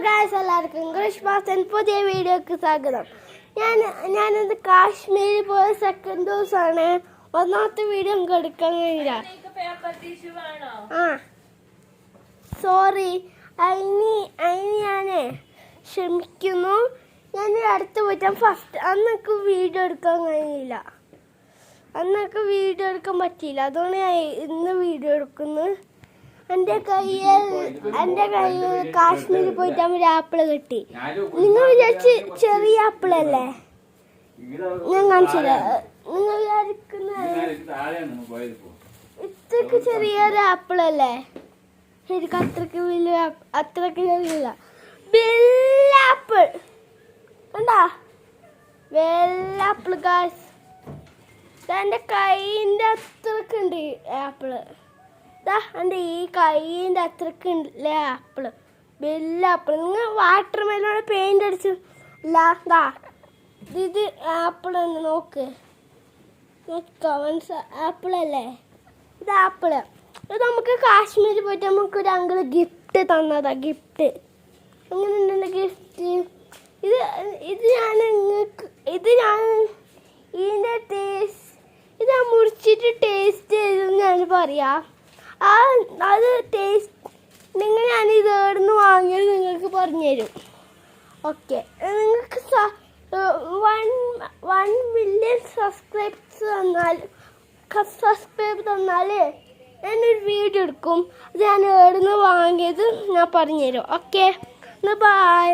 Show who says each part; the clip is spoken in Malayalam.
Speaker 1: ഗായ്സ്, എല്ലാവർക്കും ഇംഗ്ലീഷ് മാസ്റ്റർ പുതിയ വീഡിയോക്ക് സ്വാഗതം. ഞാനിത് കാശ്മീരിൽ പോയ സെക്കൻഡ് ദിവസമാണ്. ഒന്നാമത്തെ വീഡിയോ നമുക്ക് എടുക്കാൻ കഴിയില്ല. സോറി, അതിന് ഞാൻ ക്ഷമിക്കുന്നു. ഞാൻ അടുത്ത് പോയിട്ട് ഫസ്റ്റ് അന്നൊക്കെ വീഡിയോ എടുക്കാൻ കഴിഞ്ഞില്ല. അന്നൊക്കെ വീഡിയോ എടുക്കാൻ പറ്റിയില്ല. അതുകൊണ്ട് ഞാൻ ഇന്ന് വീഡിയോ എടുക്കുന്നു. എൻ്റെ കയ്യിൽ കാശ്മീരിൽ പോയിട്ട് ഒരു ആപ്പിൾ കിട്ടി. നിങ്ങൾ വിചാരിച്ച് ചെറിയ ആപ്പിളല്ലേ? ഞാൻ കാണിച്ചില്ല. നിങ്ങൾ വിചാരിക്കുന്ന ഇത്രക്ക് ചെറിയൊരു ആപ്പിളല്ലേ? ശരിക്കും അത്രക്ക് വലിയ അത്രക്ക് ചെറിയില്ല. വെള്ളാപ്പിൾ കണ്ടാ? വെള്ളാപ്പിൾ ഗായ്സ്, എൻ്റെ കൈൻ്റെ അത്രക്കുണ്ട് ആപ്പിള്. എൻ്റെ ഈ കൈൻ്റെ അത്രക്ക് ഉണ്ടല്ലേ ആപ്പിള്, വലിയ ആപ്പിൾ. നിങ്ങൾ വാട്ടർ മെലോണ് പെയിന്റ് അടിച്ചു ഇല്ലാ? ഇത് ആപ്പിൾ തന്നെ. നോക്ക്, ആപ്പിളല്ലേ? ഇത് ആപ്പിള്. ഇത് നമുക്ക് കാശ്മീരിൽ പോയിട്ട് നമുക്ക് ഒരു അങ്കിള് ഗിഫ്റ്റ് തന്നതാ. ഗിഫ്റ്റ് അങ്ങനെ ഉണ്ടെങ്കിൽ ഗിഫ്റ്റ് ഇതിൻ്റെ ടേസ്റ്റ് ഇത് ഞാൻ മുറിച്ചിട്ട് ടേസ്റ്റ് ചെയ്തെന്ന് ഞാൻ പറയാം. അത് ടേസ്റ്റ് ഞാനിത് എവിടുന്ന് വാങ്ങിയത് നിങ്ങൾക്ക് പറഞ്ഞുതരും. ഓക്കെ, നിങ്ങൾക്ക് 1 മില്യൺ സബ്സ്ക്രൈബ് തന്നാൽ ഞാനൊരു വീഡിയോ എടുക്കും. അത് ഞാൻ എവിടുന്ന് വാങ്ങിയത് ഞാൻ പറഞ്ഞുതരും. Okay, by.